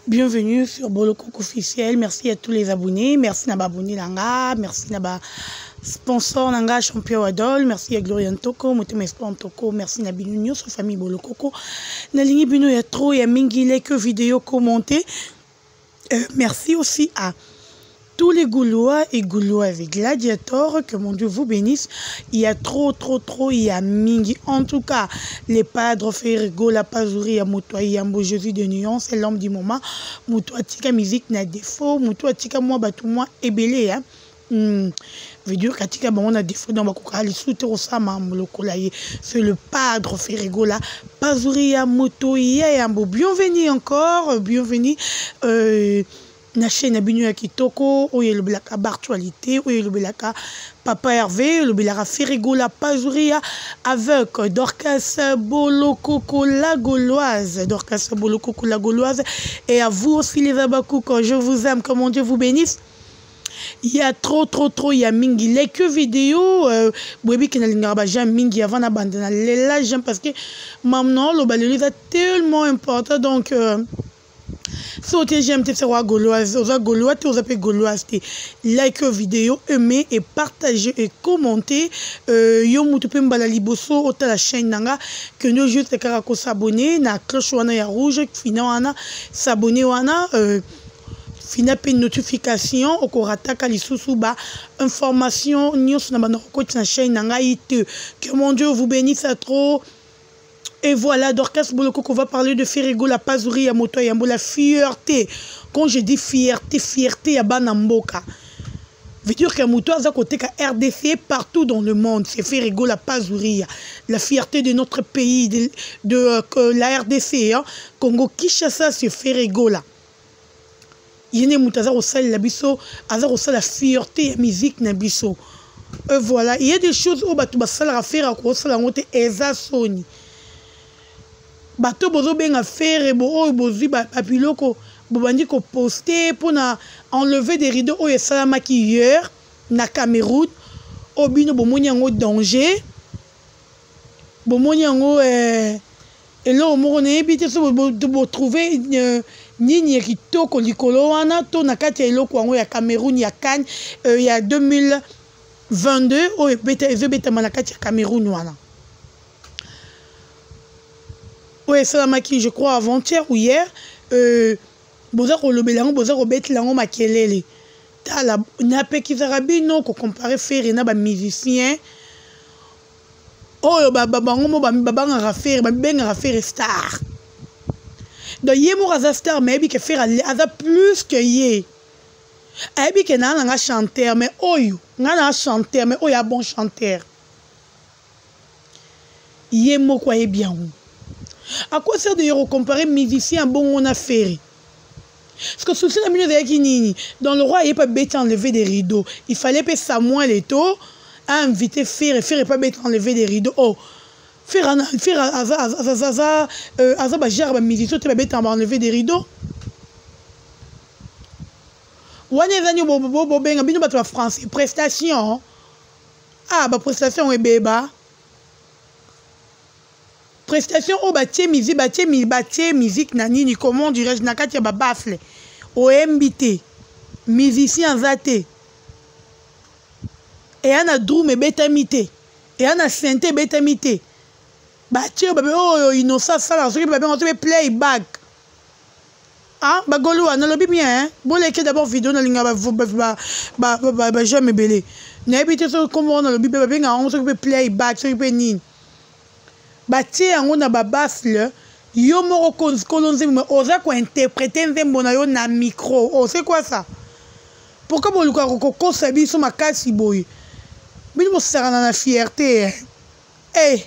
Bienvenue sur Bolokoko officiel. Merci à tous les abonnés. Merci à abonnés Nanga. Merci à sponsor Nanga Champion Adol. Merci à Gloria Ntoko, Motema Espoir Ntoko. Merci à Binunio, sur famille Bolokoko. Na ligne Bino ya trop ya mingi like vidéo commenté. Merci aussi à tous les Gaulois et Gauloises et gladiateurs, que mon Dieu vous bénisse. Il y a trop, il y a mingi. En tout cas, les padres, Ferrigo, la Pazouri, à Moutoua, Yambo, Jésus de Nuance, c'est l'homme du moment. Moutoua, tika musique n'a défaut. Moutoua, tika moi, batou moi, ébélé, hein. Veut dire qu'à on a défaut dans Bakouka, les sous-terres, c'est le padre Ferrigo, la Pazouri, à Moutoua, Yambo. Bienvenue encore, bienvenue. Na chaîne Abinu ya Kitoko, oye le blaka Bartualité, oye le blaka Papa Hervé, le blaka Ferrigo la Pazuria avec Dorcas Bolokoko la Gauloise, Dorcas Bolokoko la Gauloise, et à vous aussi les Abakouk, je vous aime, que mon Dieu vous bénisse. Il y a trop, il y a mingi. Les que vidéo, Bwebi qui n'a l'ingaba j'aime mingi avant d'abandonner. Là, j'aime parce que maintenant, le balai est tellement important, donc. Si j'aime te faire gauloise, aux gaulois, tu appelles gauloise, like vidéo, aimer et partager et commenter. Yo mutupe mbala liboso ota la chaîne nanga que nous juste karako s'abonner na cloche wana ya rouge fina wana s'abonner wana fina pe notification okorataka lisusu ba information nyos na banoko na chaîne nanga ite que mon Dieu vous bénisse à trop. Et voilà, Dorcas Bolokoko va parler de Ferrigo, la Pazouri, à Moto, Yambo, la fierté. Quand je dis fierté, à Banamboka. Veut dire que Moto a côté RDC partout dans le monde. C'est Ferrigo, la Pazouri, la fierté de notre pays, de la RDC. Hein. Congo Kinshasa, c'est Ferrigo là. Yene Moutaza Rossal, la biso, Azar Rossal, la fierté, la musique, na biso. Voilà, il y a des choses où tu vas faire à quoi ça la monte Eza Sony. Bato bozo benga faire bo bozi papiloko bobandi ko poster pour na enlever des rideaux o esala maquilleur na Cameroun obino bomoni yango danger bomoni yango elo moko na ebité so bo trouver nini kitoko likolo wana to na kati eloko yango ya Cameroun ya Cannes ya 2022 o beta na kati ya Cameroun wana. Oui, c'est la maquille, je crois, avant-hier ou hier. Bozako le belango, bozako bête lango makelele. Ta la nape qui zarabi non ko comparer faire na ba musicien. Oh bango mo ba nga faire ba benga faire star. Donc yé mo raza star mais bi que faire aza plus que yé. Abi que na nga chanteur mais oyo, nga chanteur mais oyo bon chanteur. Yé mo quoi est bien. À quoi sert de comparer musicien à bon on a fait? Parce que souci la minute de dans le roi il n'y a pas bête enlever des rideaux. Il fallait pas Samuel et tout à inviter faire et pas bête enlever des rideaux. Oh, faire azaba musicien tu pas bête enlever des rideaux. Wane zanyo bo benga bino bato français prestation. Ah ba prestation est béba. Prestation au bâtier musique nanini comment dirais-je nakati ya babafle au MBT musicien zate et ana drum betamité et ana synthé betamité bâtier babe oh innocent sala soki babe on te playback ah bagolo na lobi bien hein boleke d'abord vidéo na linga ba jamais belé na habité so comment on lobi babe nga on soki playback soki pe nini batie yango na babafle yo moko kolonze mais oza ko interpréter nzembo na yo na micro oh c'est quoi ça pourquoi boluka ko sabi so makasi boy bino sarana na fierté eh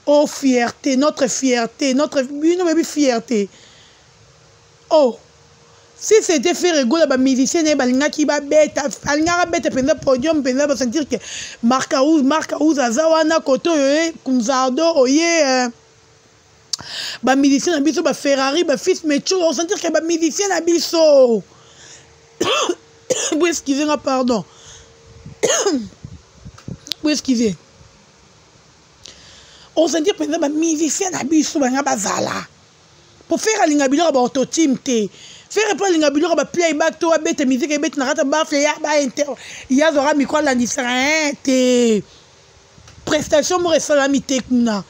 oh fierté notre bino baby fierté oh si c'était Ferrigo la musicien et balinga qui ba bête alinga bête penza podium penza ba sentir que marca ouz azawana koto kunzardo oye ba musicien na biso ba Ferrari ba fils Mecho on sentir que ba musicien na biso vous excusez-moi pardon vous excusez on sentir penza ba musicien na biso ba nga bazala pour faire alinga biloko ba autotime te faire pas alinga biloko ba playback to abete musique ebete na kata ba flea ba inter ya zora micro la différent te prestation mo resalami te kuna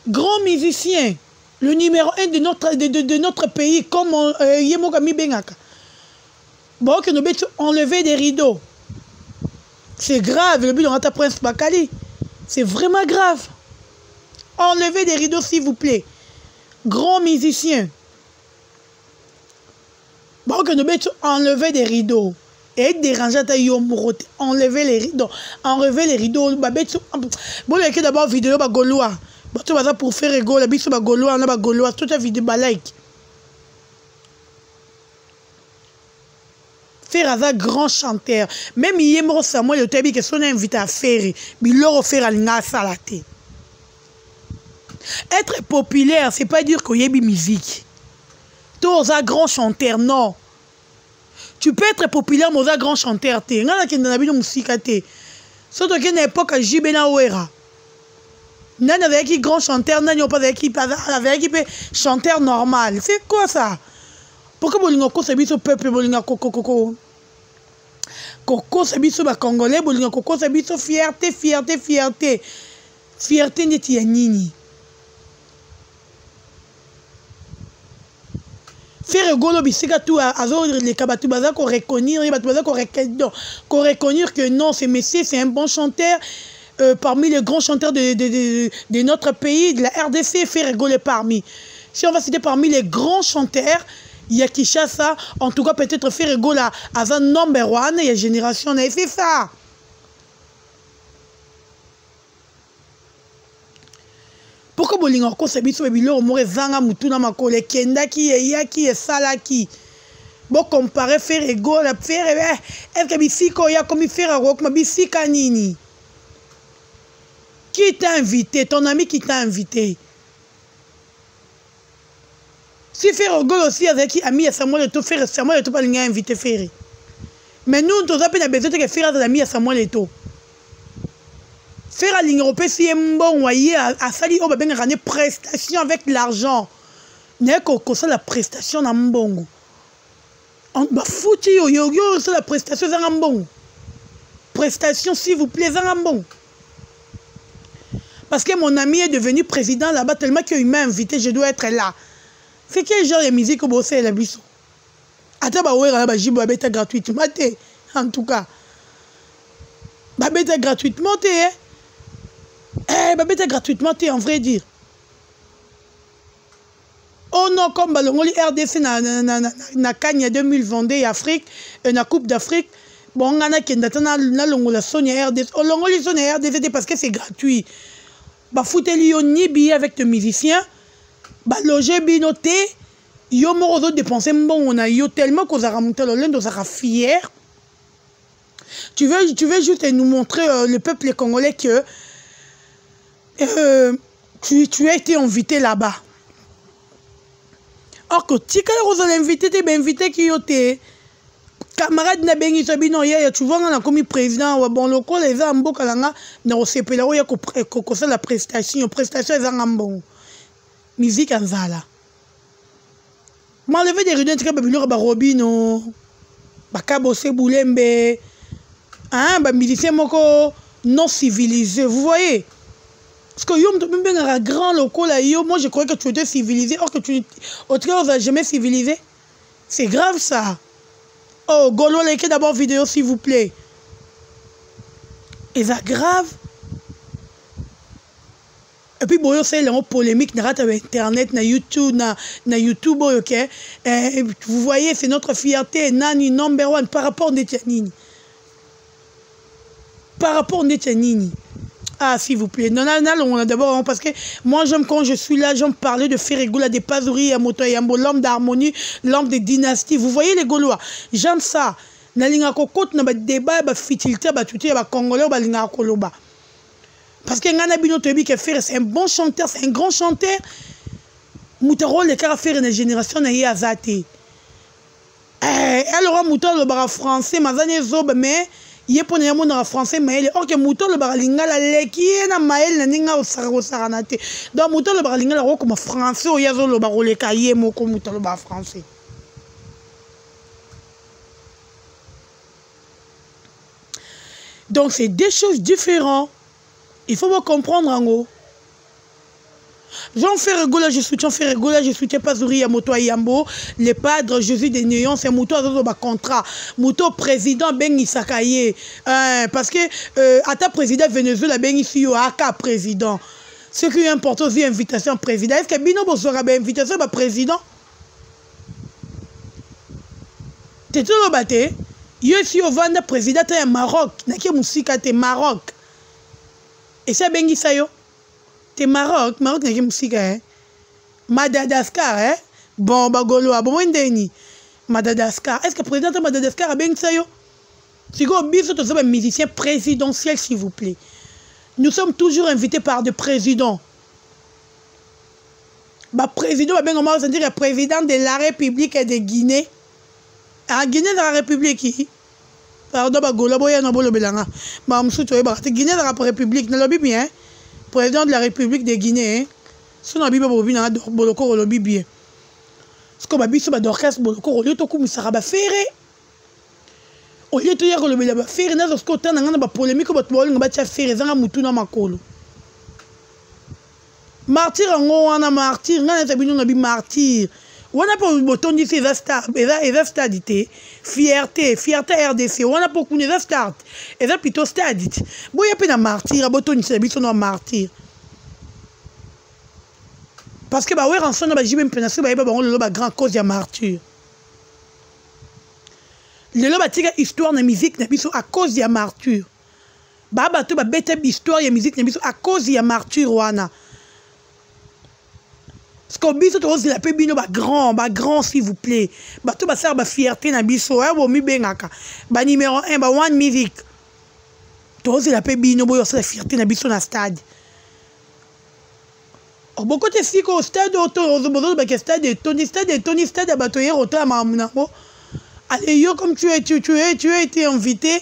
grand musicien le numéro 1 de notre pays comme Yemoga Mibengaka bon que nous bêtons enlever des rideaux c'est grave le but de ta Prince Bakali c'est vraiment grave enlever des rideaux s'il vous plaît grand musicien bon que nous bêtons enlever des rideaux et déranger ta yomorote enlever les rideaux bon il y a d'abord vidéo ba gaulois tout ça pour faire rigoler biso ba gaulois na ba gaulois toute la vidéo ba like faire un grand chanteur même Yemro Samuel le tabi que son invité à faire biloro faire alinga salate être populaire c'est pas dire qu'il y a une musique tous un grand chanteur non tu peux être populaire mais un grand chanteur te ngana ki na bino musika te surtout que na époque Jibena Wera nani avec qui grand chanteur nani pas avec qui chanteur normal c'est quoi ça pourquoi bolingo ko se biso peuple bolinga koko se biso ba congolais bolinga koko se biso fierté neti ya nini faire golo bisika tout azo les kabatu baza ko reconnaître que non ce monsieur c'est un bon chanteur parmi les grands chanteurs de notre pays de la RDC faire rigoler parmi si on va citer parmi les grands chanteurs il y a Kishasa en tout cas peut-être faire rigoler à un number one il y a génération on a fait ça pourquoi bolinga ko sebiso bebilo mo ezanga mutuna makole kendaki yaki esalaki bo comparer faire rigoler faire est-ce que bisiko ya comme faire rock ma bisika nini qui t'a invité ton ami qui t'a invité si faire rigoler aussi avec qui ami Samuel to faire Samuel to pas l'inga invité faire mais nous tous appelle besoin de faire ami Samuel to faire à l'Europe si un bon voyez à sali au ben gagner prestation avec l'argent n'est que ça la prestation na mbongo on ba fouti yo c'est la prestation za mbongo prestation s'il vous plaît za mbongo parce que mon ami est devenu président là-bas tellement qu'il m'a invité je dois être là c'est quel genre de musique au bossé la biso ata ba wera ba jibo abeta gratuitement en tout cas ba beta gratuitement babeta gratuitement en vrai dire oh non comme balongoli RDC na Kenya 2022 Afrique na Coupe d'Afrique bon ngana kenda tana na longola Sonia RDC oh longoli Sonia RDC parce que c'est gratuit ba fouteli yo ni billet avec le musicien ba loger binoté yo moro dépenser bon on a yo tellement qu'on a remonté le lendo ça fier tu veux juste nous montrer le peuple congolais que tu as été invité là-bas. Or que tu as invité, tu es invité qui était camarade na bengi sabino ya tu vois on a comme président bon loko les ambo kalanga na osepela ya ko la prestation za ngambon musique anzala m'enlever des rideaux tika babilo ba robino ba kabose boulembe hein ba musicien moko non civilisé vous voyez. Parce que yo même un grand local là yo moi je croyais que tu étais civilisé or que tu au cas où jamais civilisé c'est grave ça oh golo likez d'abord vidéo s'il vous plaît et ça grave et puis bon c'est la polémique na internet na YouTube OK vous voyez c'est notre fierté nani number one par rapport Netianini ah, s'il vous plaît. Non, d'abord, parce que moi, j'aime quand je suis là, j'aime parler de Ferregoula, des Pazouri, à Motoyambo, l'homme d'harmonie, l'homme de dynastie. Vous voyez les Gaulois, j'aime ça. Nalinga kokot na ba débat, ba fitilité, ba tuté, ba congolais, ba linga koloba. Parce que Ngana Bino Tobi qui fait, c'est un bon chanteur, c'est un grand chanteur. Moutaro, les cas faire une génération na yazate. Alors, Moutaro, le bar français, mazane zob, mais il est pour les gens français mais or que muto le baralingala leki na mael na ninga osaranate donc muto le baralingala comme français o yazo le barole kaye moko muto le bar français. Donc c'est deux choses différentes. Il faut comprendre en gros. Jean Ferregola, je soutiens Ferregola, je soutiens Pazouri Yamoto Ayambo, les padres Jésus des Néons, c'est Mouto Azoba contrat, Mouto président Ben Isakaye, parce que à ta président Venezuela Ben ici au AK président. Ce qui est important aussi invitation président. Est-ce que Bino Bosora ben invitation à président? T'es tout le batté. Yo ici au Vanda président au Maroc, naki musika te Maroc. Et c'est Ben Isayo. T'es Maroc n'a pas musique, hein? Madagascar, hein? Bon, Bagolo, bon, Madagascar. Est-ce que le président de Madagascar a bien ça? Si vous êtes un musicien présidentiel, s'il vous plaît. Nous sommes toujours invités par des présidents. Le président, on va dire le président de la République de Guinée. En Guinée, de la République, pardon, Bagolo, Boya, Nabolo, Belanga. Guinée, de la République, ne l'oublie bien. Président de la République de Guinée, si on a bien boloko le bien. Ce qu'on a bien sur l'orchestre boloko le to comme ça va faire. Au lieu de dire que le va faire, na ce côté na ngana polémique ba tbolanga ba tia faire zanga mutu na makolo. Martyr ngo wana martyr ngana tabino na bi martyr. Wana po boton di ces stars, eza stadité, fierté RDC. Wana po kuneza start. Eza plutôt stadité. Boya pe na martyr, boton di biso na martyr. Parce que ba ouais ensemble ba jibe mpena so ba yeba bango le ba grand cause ya martyr. Le lo ba tika histoire na musique na biso à cause ya martyr. Ba to ba bete histoire ya musique na biso à cause ya martyr wana. Ce qu'on biso to la pe bino ba grand s'il vous plaît. Ba to ba sar ba fierté na biso bo mi bengaka. Ba numéro 1 ba one music. To la pe bino boyo la fierté na biso na stade. Or beaucoup de si au stade auto ba ke stade ba to yero to ma allez yo comme tu as été invité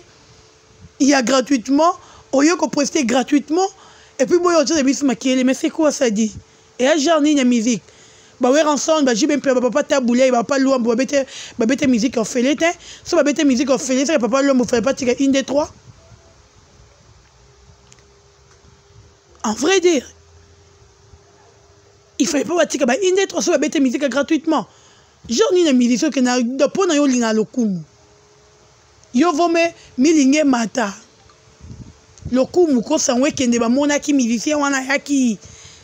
il y a gratuitement au lieu qu'on prestait gratuitement et puis boyo to biso makiele mais c'est quoi ça dit? Et à jarni na musique ba ouais ensemble ba jibe mpe papa taboulé ba pas loin ba bete musique en fait l'été so ba bete musique en fait l'été papa loin mo fait pas tirer une des trois. En vrai dire il fallait pas tirer ba une des trois so ba bete musique gratuitement. Jarni na musique que na de pona yo linga lokumu yo vome milinge mata lokumu ko sanwe kende ba mona ki musicien wana yaki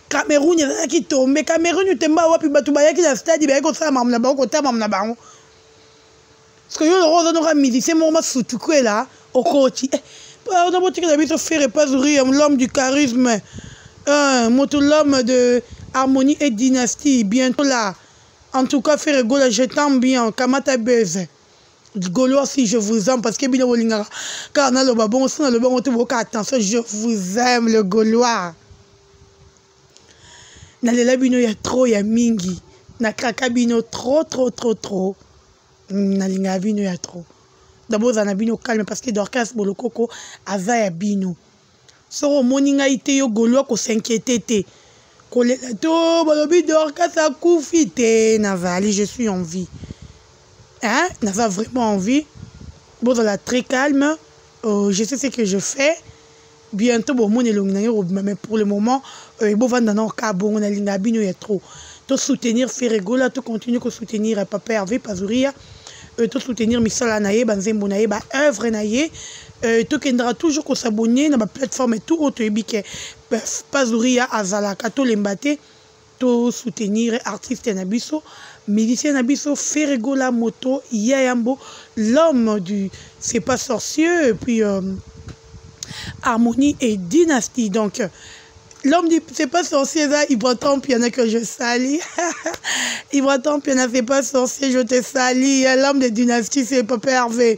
Cameroun qui tombe Cameroun temba wapi batu ba yaki na stade ba ko sa mamna ba ko ta mamna ba parce que yo le rose no musicien mo ma sutuku là au coach on a botti que d'habitude faire pas rire l'homme du charisme moto l'homme de harmonie et dynastie bientôt là en tout cas faire Gola je t'aime bien Kamata Beze Gaulois si je vous aime parce que bino bolinga car na le babon on le bon on attention je vous aime le Gaulois. Na lela bino ya trop ya mingi na kraka bino trop na linga bino ya trop d'abord za na bino calme parce que Dorcas bolokoko ava ya bino so moninga ite yo Gaulois ko s'inquiéter te ko lela to balobi Dorcas a koufite na vali je suis en vie hein na va vraiment en vie bon dans la très calme je sais ce que je fais. Bientôt bon mon mais pour le moment bon vendre dans cas bon on a l'inabino est trop to soutenir Ferregola to continuer que soutenir papa Hervé Pazuria to soutenir Misala naye banzembo naye ba œuvre naye to kendra toujours ko s'abonner na ba plateforme tout auto ebike Pazuria azalaka to lembate to soutenir artiste na biso musicien na biso Ferregola moto Yayambo l'homme du c'est pas sorcier et puis harmonie et dynastie. Donc, l'homme dit, c'est pas sorcier, ça, il prend tant piano que je salis. Il prend tant piano, c'est pas sorcier, je te salis. L'homme de dynastie, c'est Papa Hervé.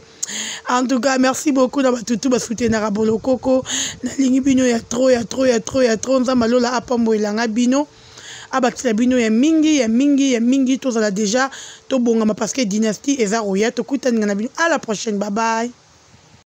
En tout cas, merci beaucoup d'avoir tout soutenir à Bolo Coco. La ligne bino, il y a trop. On s'en malo la apambo et la bino. Abakila bino, il y a mingi, tout ça là déjà. Tout bon, parce que dynastie, et ça, à la prochaine, bye bye.